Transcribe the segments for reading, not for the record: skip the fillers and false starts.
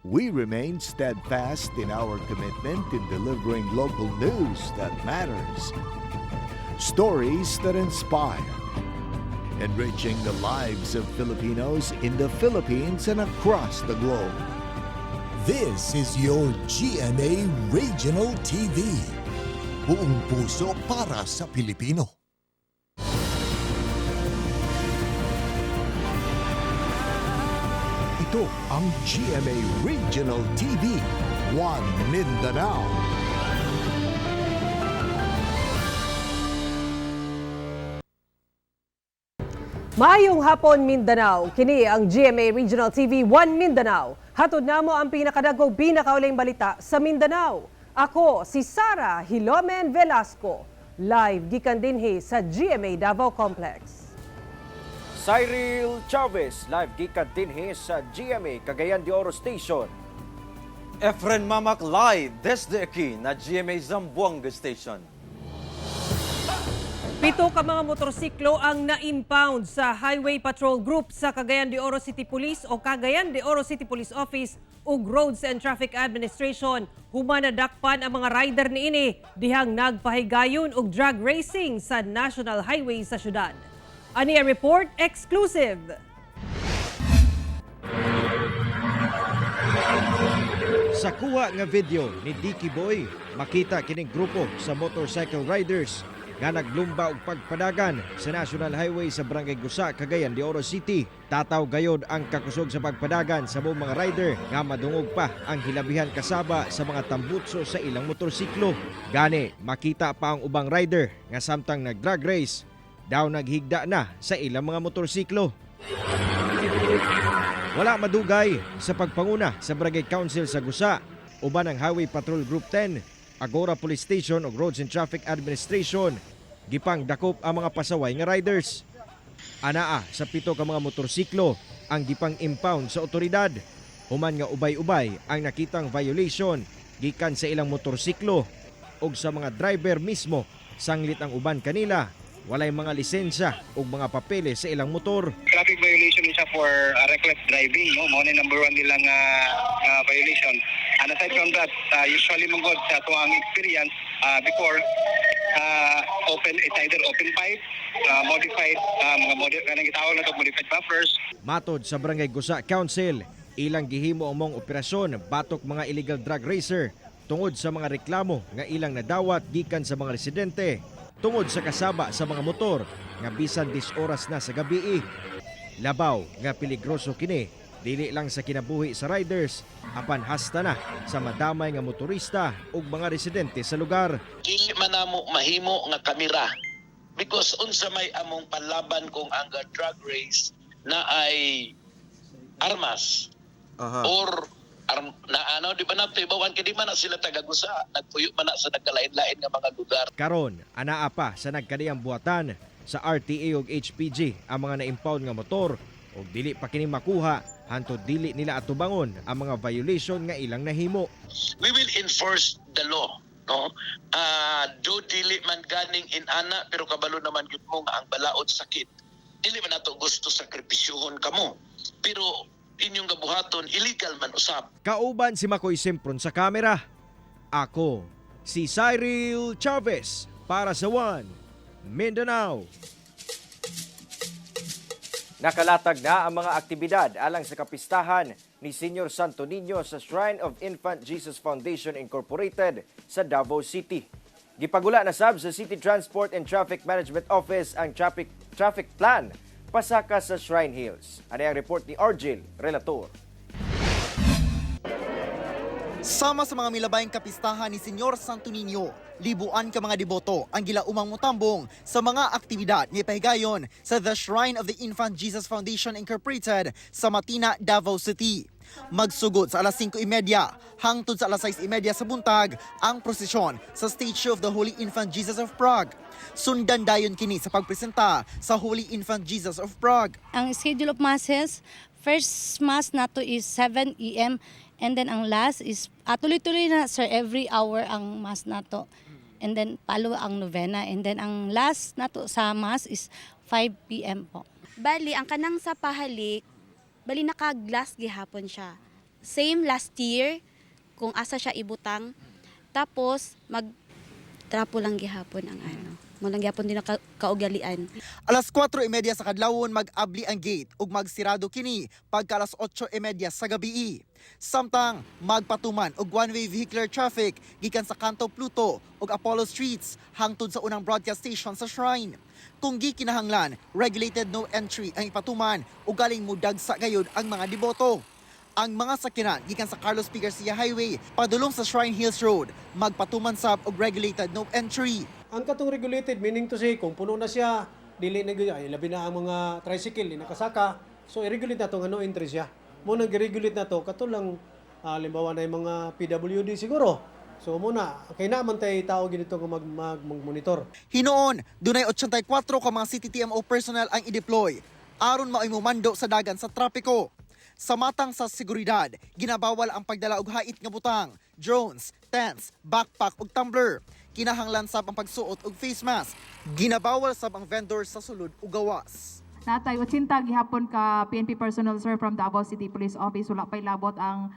We remain steadfast in our commitment in delivering local news that matters. Stories that inspire. Enriching the lives of Filipinos in the Philippines and across the globe. This is your GMA Regional TV. Buong puso para sa Pilipino. Ito ang GMA Regional TV, One Mindanao. Maayong hapon Mindanao, kini ang GMA Regional TV 1 Mindanao. Hatod namo ang pinakadagkong pinakauling balita sa Mindanao. Ako si Sara Hilomen Velasco, live gikan dinhi sa GMA Davao Complex. Cyril Chavez, live gikan dinhi sa GMA Cagayan de Oro Station. Efren Mamak live desde aquí na GMA Zamboanga Station. 7 ka mga motorsiklo ang na-impound sa Highway Patrol Group sa Cagayan de Oro City Police o Cagayan de Oro City Police Office ug Roads and Traffic Administration. Humanadakpan ang mga rider niini dihang nagpahigayon og drag racing sa National Highway sa syudad. Ani a report exclusive. Sa kuha nga video ni Dicky Boy, makita kining grupo sa motorcycle riders nga naglumba og pagpadagan sa National Highway sa Barangay Gusa, Cagayan de Oro City. Tataw gayod ang kakusog sa pagpadagan sa buong mga rider nga madungog pa ang hilabihan kasaba sa mga tambutso sa ilang motorsiklo. Gani, makita pa ang ubang rider nga samtang nag-drag race daw naghigda na sa ilang mga motorsiklo. Wala madugay sa pagpanguna sa Barangay Council sa Gusa, uban ang Highway Patrol Group 10, Agora Police Station ug Roads and Traffic Administration, gipang dakop ang mga pasaway nga riders. Anaa sa 7 ka mga motorsiklo ang gipang impound sa otoridad. Human nga ubay-ubay ang nakitang violation gikan sa ilang motorsiklo ug sa mga driver mismo, sanglit ang uban kanila walay mga lisensya ug mga papeles sa ilang motor. Traffic violation isa for reckless driving, no? Mao ni number 1 nilang violation. And aside from that, usually mangod sa tuang experience before it's either open pipe, modified kanang gitawag na to modified buffers. Matod sa Barangay Gusa Council, ilang gihimo ang mong operasyon batok mga illegal drug racer tungod sa mga reklamo nga ilang nadawat gikan sa mga residente tungod sa kasaba sa mga motor nga bisan 10 oras na sa gabi. Labaw nga peligroso kini dili lang sa kinabuhi sa riders apan hasta na sa madamay nga motorista ug mga residente sa lugar. Dili man namo mahimo nga kamera because unsa may among panlaban kung ang drag race na ay armas or na di ba nato ibawan kay di man na sila tagagusa nagpuyo man na sa nagkalain-lain nga mga lugar. Karon anaa pa sa nagkadiyang buhatan sa RTA ug HPG ang mga na-impound nga motor ug dili pa kini makuha hantod dili nila atubangon ang mga violation nga ilang nahimo. We will enforce the law, no? Do dili man ganing inana pero kabalo naman gyud mo nga ang balaod sakit. Dili man nato gusto sakripisyohon kamo. Pero inyong gabuhaton illegal man usab. Kauban si Makoy Simpron sa kamera. Ako si Cyril Chavez para sa One Mindanao. Nakalatag na ang mga aktibidad alang sa kapistahan ni Senior Santo Niño sa Shrine of Infant Jesus Foundation Incorporated sa Davao City. Gipagula na sab sa City Transport and Traffic Management Office ang traffic plan pasaka sa Shrine Hills. Ano ang report ni Argel Relator? Sama sa mga milabayang kapistahan ni Senyor Santo Niño, libuan ka mga deboto ang gilaumang mutambong sa mga aktibidad ni pahigayon sa The Shrine of the Infant Jesus Foundation Incorporated sa Matina, Davao City. Magsugod sa alas 5:30 hangtod sa alas 6:30 sa buntag ang prosesyon sa Statue of the Holy Infant Jesus of Prague. Sundan dayon kini sa pagpresenta sa Holy Infant Jesus of Prague. Ang schedule of masses, first mass nato is 7 AM and then ang last is tuloy-tuloy na sir every hour ang mass nato. And then palo ang novena and then ang last nato sa mass is 5 PM po. Bali ang kanang sa pahalik bali naka-glass gihapon siya. same last year kung asa siya ibutang. Tapos magtrapo lang gihapon ang ano. Malang gihapon din ang kaugalian. Alas 4:30 sa kadlawon mag-abli ang gate ug magsirado kini pagka alas 8:30 sa gabi. Samtang magpatuman og one-way vehicular traffic gikan sa Kanto Pluto ug Apollo Streets hangtod sa unang broadcast station sa Shrine. Kung gikinahanglan, regulated no entry ang ipatuman ug galing mudagsa gayud ang mga deboto. Ang mga sakyanan gikan sa Carlos P. Garcia Highway padulong sa Shrine Hills Road magpatuman sab og regulated no entry. Ang katong regulated, meaning to say, kung puno na siya, dili na ay labi na ang mga tricycle, nakasaka, so i-regulate na ito nga no entry siya. Muna i-regulate na ito, katulang, limbawa na yung mga PWD siguro. So muna, kay naman tayo tao ginito nga mag-monitor. Hinoon, dunay 84 ka mga CTTMO personnel ang i-deploy aron mao'y mumando sa dagan sa trapiko. Sa matang sa seguridad, ginabawal ang pagdala og hait nga butang, drones, tents, backpack ug tumbler. Kinahanglan sab ang pagsuot og face mask. Ginabawal sab ang vendor sa sulod ug gawas. Natay 80 gihapon ka PNP personnel sir from Davao City Police Office. Wala pa'y labot ang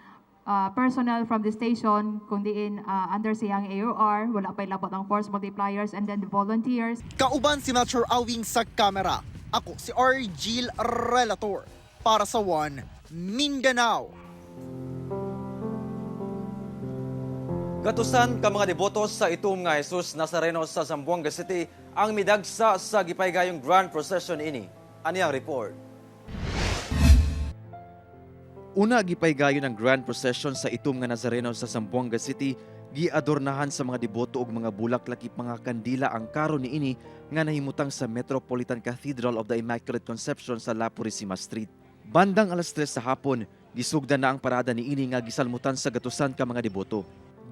personnel from the station kung diin under siyang AOR. Wala pa'y labot ang force multipliers and then the volunteers. Kauban si Metro Awing sa kamera. Ako si Argil Relator para sa One Mindanao. Gatusan ka mga deboto sa itom nga Jesus Nazareno sa Zamboanga City ang midagsa sa gipaygayong Grand Procession ini. Ani ang report? Una gipaygayon ang Grand Procession sa itom nga Nazareno sa Zamboanga City, giadornahan sa mga deboto og mga bulaklakip mga kandila ang karon niini nga nahimutang sa Metropolitan Cathedral of the Immaculate Conception sa La Purisima Street. Bandang alas 3 sa hapon, gisugdan na ang parada niini nga gisalmutan sa gatusan ka mga deboto.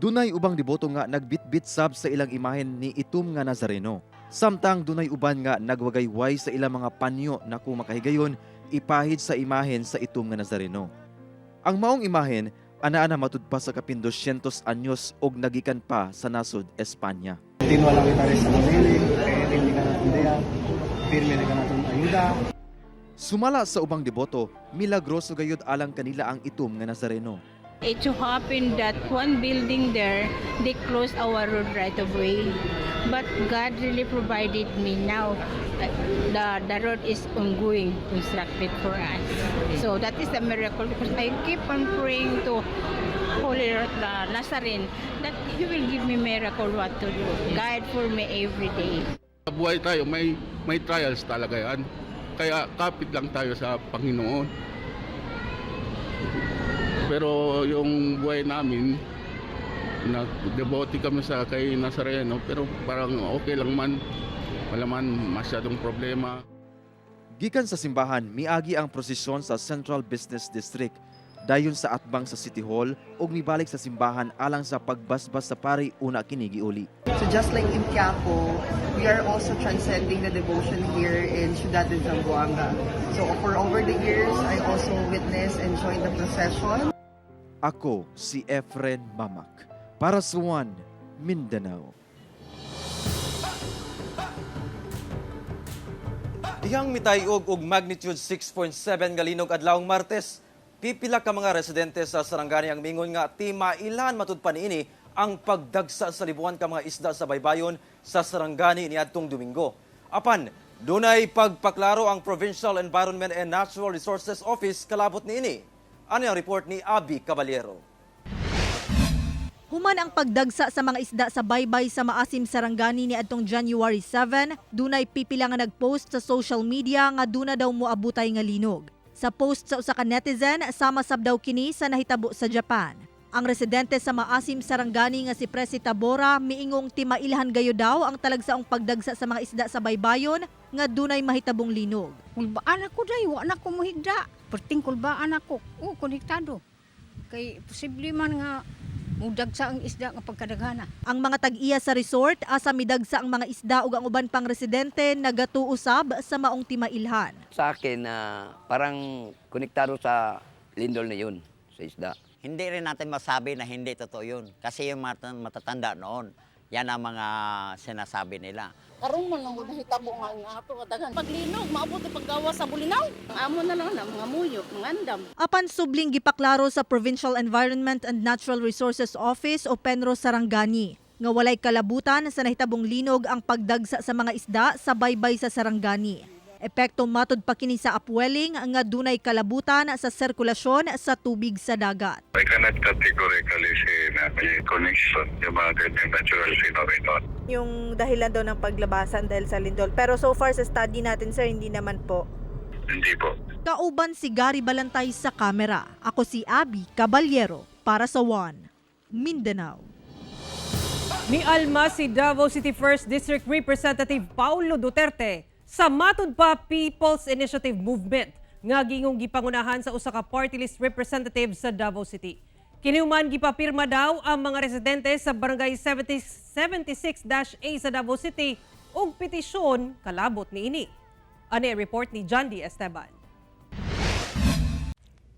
Dunay ubang deboto nga nagbitbit sab sa ilang imahen ni itom nga Nazareno. Samtang dunay uban nga nagwagayway sa ilang mga panyo na kung makahigayon ipahid sa imahen sa itom nga Nazareno. Ang maong imahen ana-ana matud pa sa kapin 200 anyos og nagikan pa sa nasod Espanya. Tinwa lang kita sa kapiling, kaya hindi ka natin diya, firme na ka natin ayuda. Sumala sa ubang deboto, milagroso gayud alang kanila ang itom nga Nazareno. It so happened that one building there, they closed our road right of way. But God really provided me now. The road is ongoing, constructed for us. So that is a miracle because I keep on praying to Holy Nazarene that He will give me miracle what to do. Guide for me every day. Buhay tayo, may trials talaga yan. Kaya kapit lang tayo sa Panginoon. Pero yung buhay namin, nag-devote kami sa kay Nazareno, pero parang okay lang man, wala man masyadong problema. Gikan sa simbahan, miagi ang prosesyon sa Central Business District. Dayon sa atbang sa City Hall ug mibalik sa simbahan alang sa pagbasbas sa pari una kini giuli. So just like in Quiapo, we are also transcending the devotion here in Ciudad de Zamboanga. So for over the years, I also witnessed and joined the procession. Ako si Efren Mamak para sa One Mindanao. Dihang mitayog og magnitude 6.7 nga linog adlawng Martes, pipila ka mga residente sa Sarangani ang mingon nga timailan matud pa niini ang pagdagsa sa libuan ka mga isda sa baybayon sa Sarangani niadtong Domingo. Apan dunay pagpaklaro ang Provincial Environment and Natural Resources Office kalabot niini. Ano ang report ni Abby Caballero? Human ang pagdagsa sa mga isda sa baybay sa Maasim Sarangani ni adtong January 7, dunay pipila nga nagpost sa social media nga duna daw moabutay nga linog. Sa post sa usa ka netizen, sama sab daw kini sa nahitabo sa Japan. Ang residente sa Maasim Sarangani nga si Presi Tabora miingong timailhan gayo daw ang talagsaong pagdagsa sa mga isda sa baybayon nga dunay mahitabong linog. Kulbaan ako day, wa na ko mohigda. Perting kulbaan ako. Konektado. Kay posible man nga mudagsa ang isda nga pagkadaghana. Ang mga tag-iya sa resort asa midagsa ang mga isda ug ang uban pang residente nagatuusab sa maong timailhan. Sa akin parang konektado sa lindol na yun sa isda. Hindi rin natin masabi na hindi totoo yun kasi yung matatanda noon Yan ang mga sinasabi nila. Karon man ang nahitabo nga ato katagan. Paglinog maabot paggawa sa bulinaw. Ang amo na lang na mga muyo, mga andam. Apan subling gipaklaro sa Provincial Environment and Natural Resources Office o Penro Sarangani nga walay kalabutan sa nahitabong linog ang pagdagsa sa mga isda sa baybay sa Sarangani. Epekto matud pa kini sa upwelling nga dunay kalabutan sa sirkulasyon sa tubig sa dagat. I cannot categorically say na may connection yung mga ganyan natural phenomenon. Yung dahilan daw ng paglabasan dahil sa lindol. Pero so far sa study natin, sir, hindi naman po. Hindi po. Kauban si Gary Balantay sa kamera. Ako si Abby Caballero para sa One Mindanao. Mialma si Davao City 1st District Representative Paulo Duterte sa matud pa People's Initiative Movement nga gingong gipangunahan sa usa ka party list representative sa Davao City. Kinihuman gipapirma daw ang mga residente sa Barangay 76-A sa Davao City og petisyon kalabot niini. Ani report ni John D. Esteban.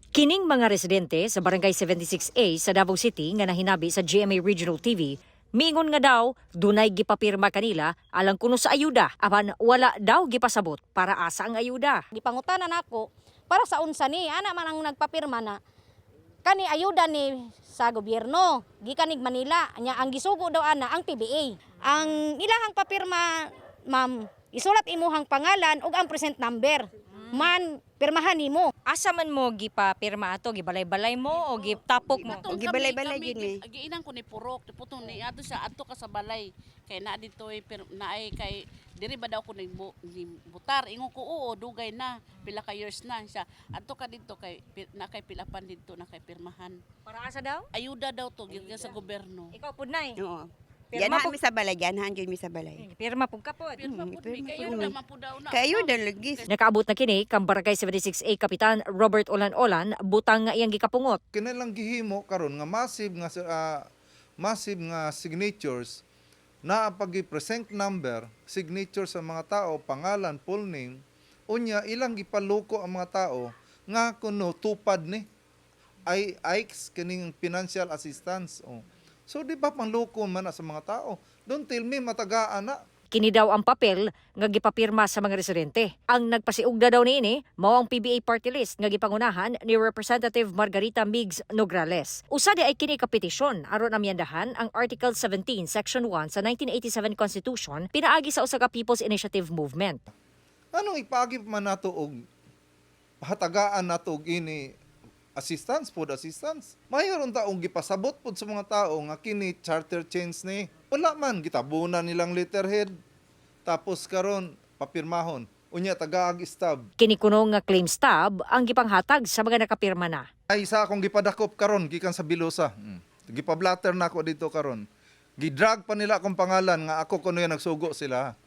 Kining mga residente sa Barangay 76A sa Davao City nga nahinabi sa GMA Regional TV, mingon nga daw, dunay gipapirma kanila alang kuno sa ayuda, apan wala daw gipasabot para asa ang ayuda. Gipangutanan ako para sa unsa ni ana man ang nagpapirma na kani ayuda ni sa gobyerno gikanig Manila nya ang gisugo daw ana ang PBA. Ang ilahang papirma, ma'am, isulat imuhang pangalan ug ang present number. Man pirmahan nimo. Asa man mo gipapirma ato, gibalay-balay mo o gitapok mo? O gibalay-balay yun eh. Giinang ko ni purok, putong ni ato sa adto ka sa balay. Kay na dito naay kay diri ba daw ko ni butar ingon ko oo dugay na pila ka years na siya. Adto ka dito kay na kay pilapan dito na kay pirmahan. Para asa daw? Ayuda daw to gyud sa gobyerno. Ikaw pud nay. Oo. Ganahan mi sa balay, ganahan jud mi sa balay. Pirma pug kapod. Kayo lagi. Nakaabot na kini kang Barangay 76A Kapitan Robert Olan-Olan butang nga iyang gikapungot. Kinilang gihimo karon nga massive nga signatures na pag-present number, signature sa mga tao, pangalan, full name, unya ilang gipaluko ang mga tao nga kuno tupad ni IX kining financial assistance. So di ba pangloko man sa mga tao? Don't tell me matagaan na. Kini daw ang papel nga gipapirma sa mga residente. Ang nagpasiugda daw niini mao ang PBA party list nga gipangunahan ni Representative Margarita Migs Nograles. Usa di ay kini ka petisyon aron amyandahan ang Article 17 Section 1 sa 1987 Constitution pinaagi sa usa ka People's Initiative Movement. Anong ipagi man nato og hatagaan nato og ini assistance. Mayroon taong gipasabot pod sa mga tao nga kini charter change ni. Wala man gitabunan nilang letterhead. Tapos karon papirmahon. Unya tagaag stab. Kini kuno nga claim stab ang gipanghatag sa mga nakapirma na. Ay isa akong gipadakop karon gikan sa Bilosa. Gipablatter na ako dito karon. Gidrag pa nila akong pangalan nga ako kuno yung nagsugo sila.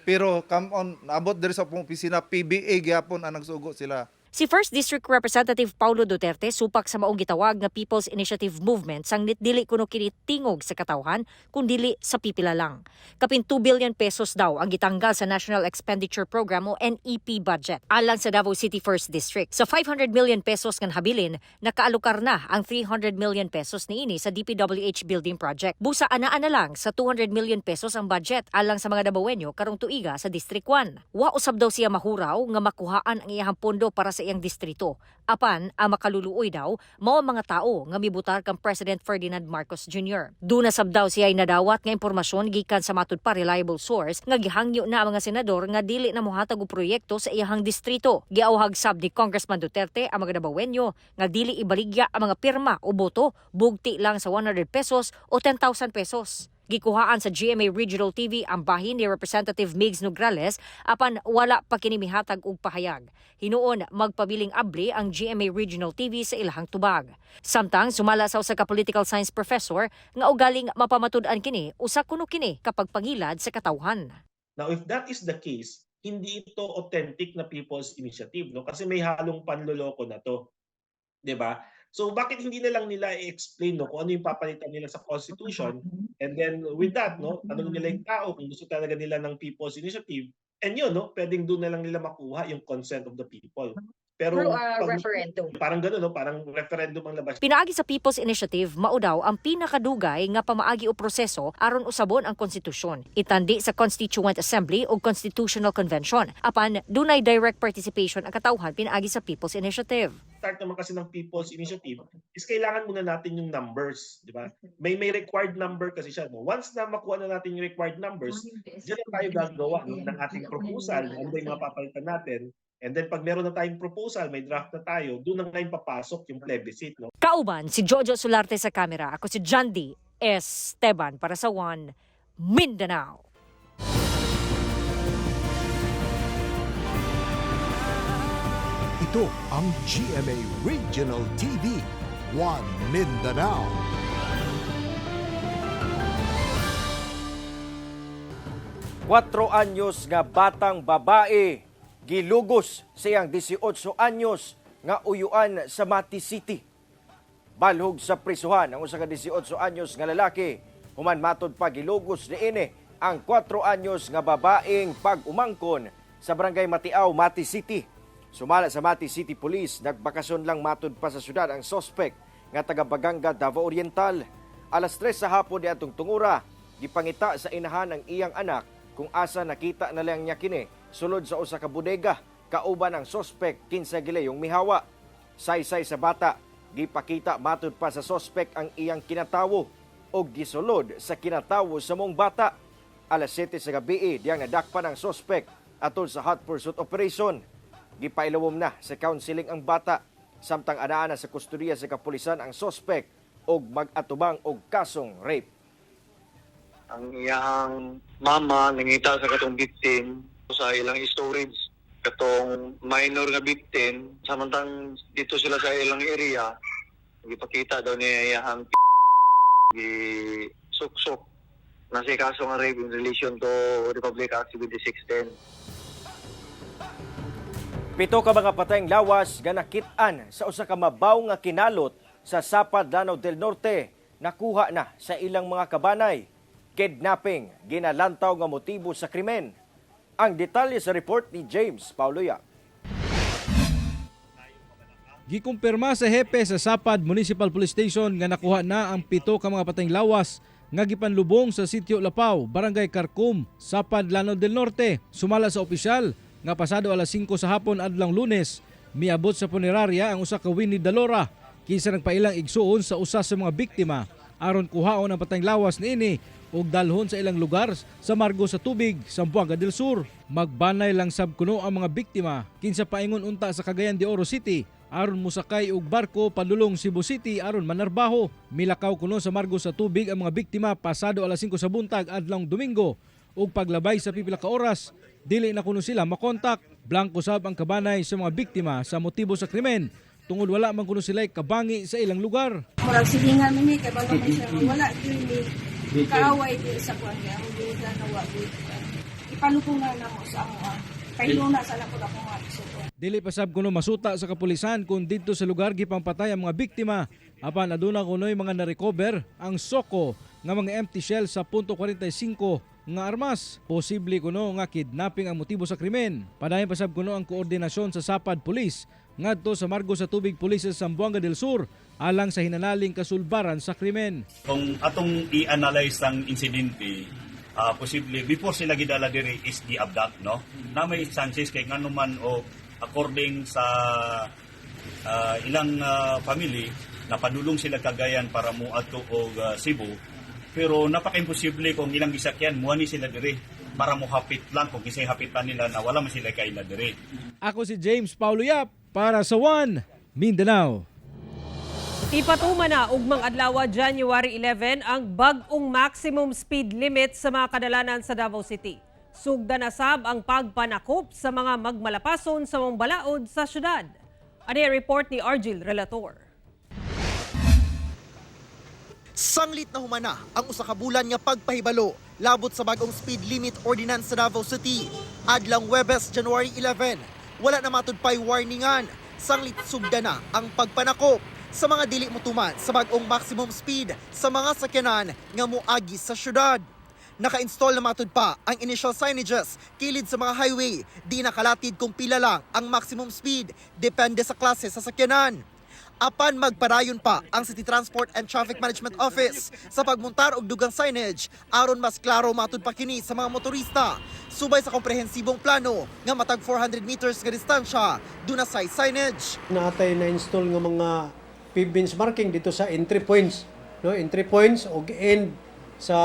Pero come on, naabot diri sa opisina PBA gyapon ang nagsugo sila. Si 1st District Representative Paulo Duterte supak sa maong gitawag nga People's Initiative Movement sang dili kuno kini tingog sa katawhan kundi sa pipila lang. Kapin 2 billion pesos daw ang gitanggal sa National Expenditure Program o NEP budget alang sa Davao City 1st District. Sa 500 million pesos nga habilin, nakaalokar na ang 300 million pesos niini sa DPWH building project. Busa anaa na lang sa 200 million pesos ang budget alang sa mga Davaoenyo karong tuiga sa District 1. Wa usab daw siya mahuraw nga makuhaan ang iyang pondo para sa iyang distrito. Apan, ang makaluluoy daw, mao mga tao nga mibutar kang President Ferdinand Marcos Jr. Duna sab daw siya ay nadawat nga impormasyon gikan sa matud pa reliable source nga gihangyo na ang mga senador nga dili na mohatag og proyekto sa iyahang distrito. Giawhag sab ni Congressman Duterte ang mga Davaoenyo nga dili ibaligya ang mga pirma o boto bugti lang sa 100 pesos o 10,000 pesos. Gikuhaan sa GMA Regional TV ang bahin ni Representative Migs Nograles apan wala pa kini mihatag og pahayag. Hinuon magpabiling abli ang GMA Regional TV sa ilahang tubag. Samtang sumala sa usa ka political science professor nga ugaling mapamatud-an kini usa kuno kini kapag pangilad sa katawhan. Now if that is the case, hindi ito authentic na people's initiative, no? Kasi may halong panloloko na to. 'Di ba? So bakit hindi na lang nila i-explain, no, kung ano yung papalitan nila sa constitution, and then with that, no, tanong nila yung tao kung gusto talaga nila ng people's initiative, and yun, no, pwedeng doon na lang nila makuha yung consent of the people. Pero referendum. Parang gano'n, no? Parang referendum ang labas. Pinaagi sa People's Initiative, mao daw ang pinakadugay nga pamaagi o proseso aron usabon ang konstitusyon. Itandi sa Constituent Assembly o Constitutional Convention. Apan dunay direct participation ang katawhan pinaagi sa People's Initiative. Start naman kasi ng People's Initiative is kailangan muna natin yung numbers, di ba? May required number kasi siya. No? Once na makuha na natin yung required numbers, diyan na tayo gagawa ng ating proposal, ano ba yung mga papalitan natin. And then pag meron na tayong proposal, may draft na tayo, doon na ngayon papasok yung plebiscite. No? Kauban si Jojo Solarte sa kamera. Ako si Jandy Esteban para sa One Mindanao. Ito ang GMA Regional TV, One Mindanao. Kwatro anyos nga batang babae gilugos siyang 18 anyos nga uyuan sa Mati City. Balhog sa prisuhan ang usa ka 18 anyos nga lalaki human matod pa gilugos niini ang 4 anyos nga babaeng pag-umangkon sa barangay Matiaw, Mati City. Sumala sa Mati City Police, nagbakasyon lang matod pa sa syudad ang suspect nga taga Baganga, Davao Oriental. Alas 3 sa hapon di atong tungura, gipangita sa inahan ang iyang anak kung asa nakita na lang niya kini sulod sa usa ka bodega, kauban ang suspect kinsa gilay yung mihawa. Saysay sa bata, gipakita matod pa sa suspect ang iyang kinatawo o gisulod sa kinatawo sa mong bata. Alas 7 sa gabi, diyang nadakpan ang suspect atol sa hot pursuit operation. Gipailawom na sa counseling ang bata, samtang anaa na sa kustodiya sa kapulisan ang suspect og mag-atubang og kasong rape. Ang iyang mama nangita sa katong victim sa ilang storage katong minor nga victim, samantang dito sila sa ilang area gipakita daw niya iyang suksok na si kaso nga rape in relation to Republic Act 7610. 7 ka mga patayng lawas nga nakit-an sa usa ka mabaw nga kinalot sa Sapad, Lanao del Norte nakuha na sa ilang mga kabanay. Kidnapping, ginalantaw nga motibo sa krimen. Ang detalye sa report ni James Pauloya. Gikumpirma sa hepe sa Sapad Municipal Police Station nga nakuha na ang 7 ka mga patayng lawas nga gipanlubong sa Sitio Lapaw, Barangay Carcom, Sapad, Lanao del Norte. Sumala sa opisyal nga pasado alas 5 sa hapon adlang Lunes, miabot sa punerarya ang usa ka Winnie Dalora kinsa nagpailang igsuon sa usa sa mga biktima aron kuhaon ang patayng lawas niini ug dalhon sa ilang lugar sa margo sa tubig, Zamboanga del Sur. Magbanay lang sab kuno ang mga biktima kinsa paingon unta sa Cagayan de Oro City aron musakay og barko padulong Cebu City aron manarbaho. Milakaw kuno sa margo sa tubig ang mga biktima pasado alas 5 sa buntag adlang Domingo ug paglabay sa pipila ka oras dili na kuno sila makontak. Blanco sab ang kabanay sa mga biktima sa motibo sa krimen tungod wala man kuno sila kabangi sa ilang lugar. Murag silingan mi kay balo man siya wala dili kaaway dili sa kuan kay ang dili na wa ipalutungan na mo sa amo. Pailuna sa nako ako mga isuko. Dili pa sab kuno masuta sa kapulisan kung didto sa lugar gipampatay ang mga biktima. Apan aduna kunoy mga na-recover ang soko nga mga empty shell sa .45 nga armas. Posible kuno nga kidnapping ang motibo sa krimen. Padayon pa sab kuno ang koordinasyon sa Sapad Police ngadto sa margo sa tubig pulis sa Zamboanga del Sur alang sa hinanaling kasulbaran sa krimen. Kung atong i-analyze ang insidente, posible before sila gidala diri is di-abduct, no? Na may chances kay ngano man o according sa ilang family napadulong sila Cagayan para muadto og Cebu. Pero napaka-imposible kung ilang gisakyan muani sila diri para mohapit lang kung kisay hapitan nila na wala man sila kaila diri. Ako si James Paulo Yap para sa One Mindanao. Ipatuman na ugmang adlaw January 11 ang bag-ong maximum speed limit sa mga kadalanan sa Davao City. Sugda na sab ang pagpanakop sa mga magmalapason sa mga balaod sa syudad. Ano report ni Argil Relator. Sanglit na humana ang usa ka bulan nga pagpahibalo labot sa bagong speed limit ordinance sa Davao City. Adlang Huwebes, January 11, wala na matud pay warningan. Sanglit sugda na ang pagpanakop sa mga dili motuman sa bagong maximum speed sa mga sakyanan nga moagi sa syudad. Naka-install na matud pa ang initial signages kilid sa mga highway. Di nakalatid kung pila lang ang maximum speed. Depende sa klase sa sakyanan. Apan magpadayon pa ang City Transport and Traffic Management Office sa pagmontar og dugang signage aron mas klaro matud pa kini sa mga motorista. Subay sa komprehensibong plano nga matag 400 meters nga distansya duna say signage. Natay na-install nga mga P-bins marking dito sa entry points, no? Entry points og end sa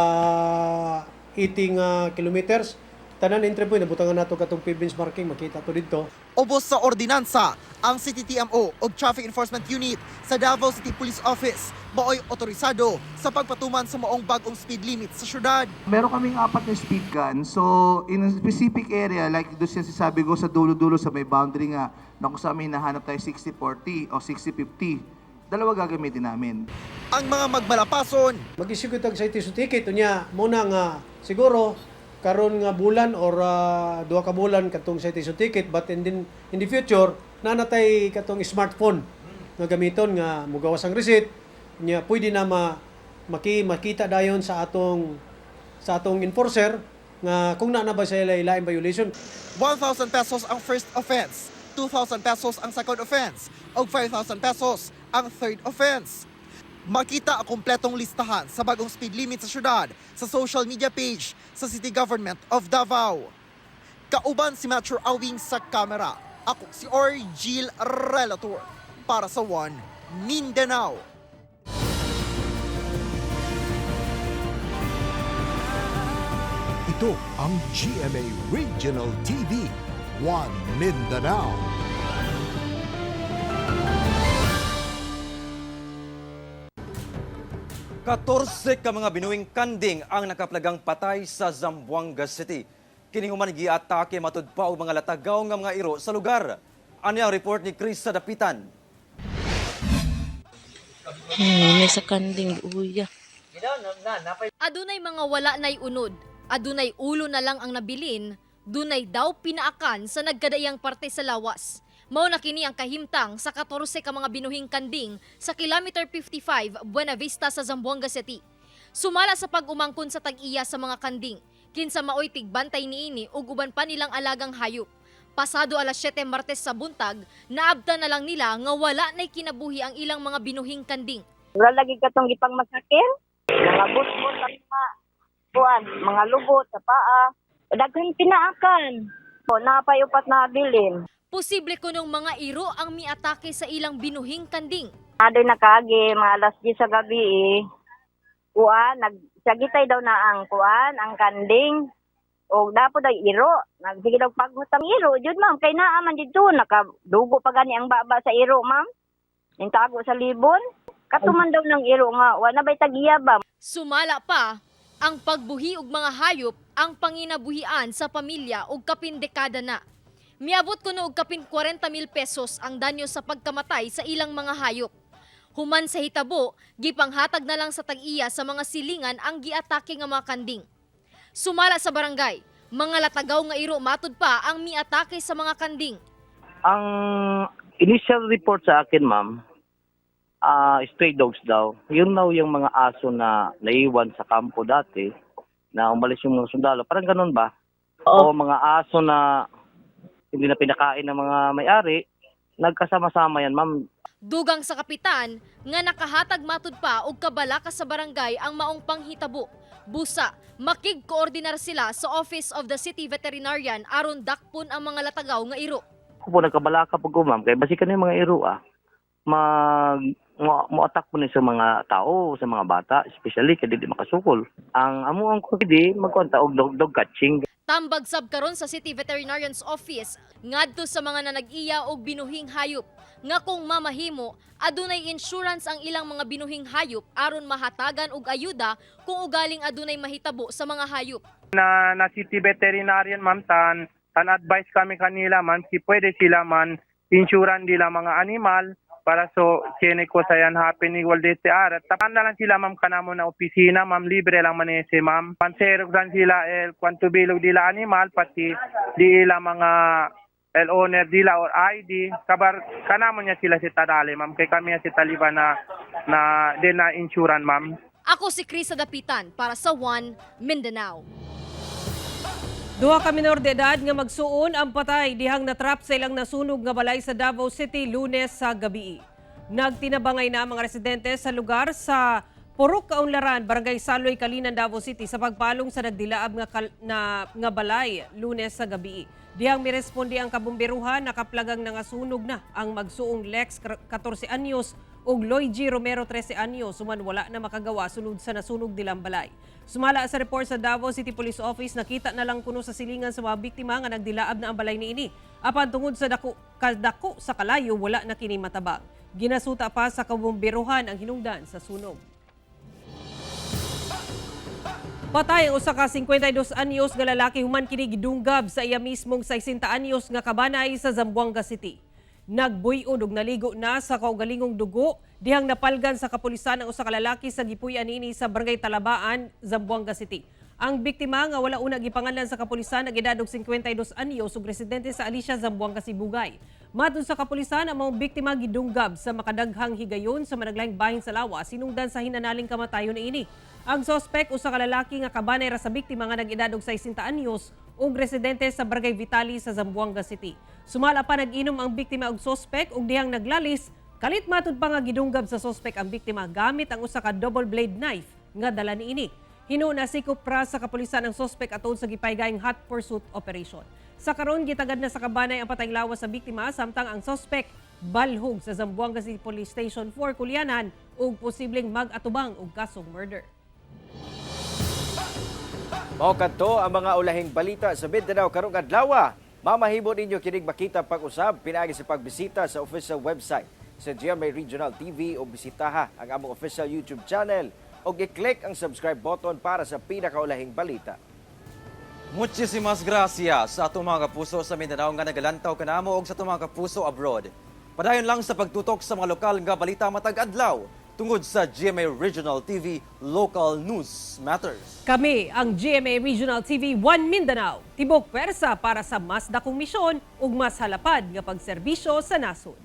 80 kilometers. Tanan entry point nabutangan nato katong P-bins marking, makita to dito. Ubos sa ordinansa, ang City TMO o Traffic Enforcement Unit sa Davao City Police Office maoy otorisado sa pagpatuman sa maong bagong speed limit sa syudad. Meron kaming 4 na speed gun. So, in a specific area, like doon siya sabi ko sa dulo-dulo sa may boundary nga, na kung saan may nahanap tayo 60-40 o 60-50, dalawa gagamitin namin. Ang mga magmalapason, mag-isip tag sa itiso ticket unya muna nga siguro karon nga bulan or 2 ka bulan katong sa itiso ticket, but in the future nanatay katong smartphone nga gamiton nga mugawas ang receipt nya pwede na makita dayon sa atong enforcer nga kung na ba sa lain violation. 1,000 pesos ang first offense, 2,000 pesos ang second offense, o 5,000 pesos ang third offense. Makita ang kompletong listahan sa bagong speed limit sa syudad sa social media page sa City Government of Davao. Kauban si Metro Awing sa kamera. Ako si Orgil Relator para sa One Mindanao. Ito ang GMA Regional TV, One Mindanao. Ka mga binuwing kanding ang nakaplagang patay sa Zamboanga City. Kini human giatake matud pa og mga latagaw nga mga iro sa lugar. Ano ang report ni Chris sa Dapitan? May sa kanding uya. Adunay mga wala nay unod, adunay ulo na lang ang nabilin, dunay daw pinaakan sa nagkadayang parte sa lawas. Mao na kini ang kahimtang sa 14 ka mga binuhing kanding sa kilometer 55 Buena Vista sa Zamboanga City. Sumala sa pag-umangkon sa tag-iya sa mga kanding, kinsa maoy tigbantay niini ug uban pa nilang alagang hayop. Pasado alas 7 Martes sa buntag, naabta na lang nila nga wala nay kinabuhi ang ilang mga binuhing kanding. Wala lagi katong gipang masakin, mga butbut ang mga lubot sa paa, daghang pinaakan. Napayupat na bilin. Posible kunong mga iro ang miatake sa ilang binuhing kanding. Adoy nakagi, mga alas 10 sa gabi nagsagitay daw na ang kanding. O dapo daw iro. Nagsige daw paghutang iro. Jud ma'am, kay naaman dito. Nakadugo pa gani ang baba sa iro ma'am. Yung tago sa libon. Katuman daw ng iro nga. Wala ba'y tagiya ba? Sumala pa, ang pagbuhi og mga hayop ang panginabuhian sa pamilya og kapin dekada na. Miabot kuno og kapin 40,000 pesos ang danyo sa pagkamatay sa ilang mga hayop. Human sa hitabo, gipanghatag na lang sa tag-iya sa mga silingan ang giatake nga mga kanding. Sumala sa barangay, mga latagaw nga iro matud pa ang miatake sa mga kanding. Ang initial report sa akin, ma'am, stray dogs daw. Yun daw yung mga aso na naiwan sa kampo dati na umalis yung mga sundalo. Parang ganun ba? O mga aso na hindi na pinakain ng mga may-ari, nagkasama-sama yan, ma'am. Dugang sa kapitan nga nakahatag matud pa og kabalaka sa barangay ang maong panghitabo. Busa, makig-koordinar sila sa Office of the City Veterinarian aron dakpon ang mga latagaw nga iro. Kung nagkabalaka po ko, ma'am, kaya basikan yung mga iro, mo-attack po sa mga tao, sa mga bata, especially kaya di makasukol. Ang amuang ko hindi magkwanta og dog catching. Tambag sab karon sa City Veterinarian's Office ngadto sa mga nanag-iya og binuhing hayop nga kung mamahimo adunay insurance ang ilang mga binuhing hayop aron mahatagan og ayuda kung ugaling adunay mahitabo sa mga hayop. Na City Veterinarian, ma'am, tan advice kami kanila, ma'am, si pwede sila man insurance nila mga animal para so kene ko sayan happening wal DTR. Tapan na lang sila, ma'am, kanamo na opisina, ma'am, libre lang manese, ma'am. Panserok dan sila kwanto bilog dila animal pati dila mga owner dila or ID kabar kanamo niya sila si tadali, ma'am, kay kami si Taliban na din na insurance, ma'am. Ako si Krisa Dapitan para sa One Mindanao. Duha ka minor de edad nga magsuon ang patay dihang natrap sa ilang nasunog nga balay sa Davao City Lunes sa gabi. Nagtinabangay na ang mga residente sa lugar sa Purok Kaunlaran, Barangay Saloy, Kalinan, Davao City sa pagpalong sa nagdilaab nga balay Lunes sa gabi. Dihang miresponde ang kabumberuhan, nakaplagang nangasunog na ang magsuong Lex 14 anyos ug Loigi Romero 13 anyos, suman wala na makagawa sulod sa nasunog dilang balay. Sumala sa report sa Davao City Police Office, nakita na lang kuno sa silingan sa mga biktima nga nagdilaab na ang balay niini. Apan tungod sa dako sa kalayo, wala na kini matabang. Ginasuta pa sa kabumberuhan ang hinungdan sa sunog. Patay ang usa ka 52 anyos nga lalaki human kini gidunggab sa iya mismong 60 anyos nga kabanay sa Zamboanga City. Nagbuyod ug naligo na sa kaugalingong dugo dihang napalgan sa kapulisan ang usa ka lalaki sa gipuy-an niini sa Barangay Talabaan, Zamboanga City. Ang biktima nga wala una gipangalan sa kapulisan nag-edad og 52 anyos ug residente sa Alicia, Zamboanga, Sibugay. Matod sa kapulisan, ang mga biktima gidunggab sa makadaghang higayon sa managlaing bahin sa lawas sinungdan sa hinanaling kamatayon niini. Ang sospek usa ka lalaki nga kabanay ra sa biktima nga nag-edad og 60 anyos ug residente sa Barangay Vitali sa Zamboanga City. Sumala pa nag-inom ang biktima og sospek ug dihang naglalis, kalit matud pa nga gidunggab sa sospek ang biktima gamit ang usa ka double blade knife nga dala niini. Hinuna sikop pra sa kapulisan ang sospek atol sa gipaygayng hot pursuit operation. Sa karon gitagad na sa kabanay ang patayng lawas sa biktima samtang ang sospek balhog sa Zamboanga City Police Station 4 Kulianan ug posibleng mag-atubang og kasong murder. Mao kadto ang mga ulahing balita sa Mindanao karong adlaw. Mamahimo ninyo kining makita pag-usab pinaagi sa pagbisita sa official website sa GMA Regional TV o bisitaha ang among official YouTube channel o i-click ang subscribe button para sa pinakaulahing balita. Muchísimas gracias sa atong mga kapuso sa Mindanao nga nagalantaw kanamo og sa atong mga kapuso abroad. Padayon lang sa pagtutok sa mga lokal nga balita matag adlaw tungod sa GMA Regional TV Local News Matters. Kami ang GMA Regional TV 1 Mindanao. Tibok pwersa para sa mas dakong misyon ug mas halapad nga pagserbisyo sa nasod.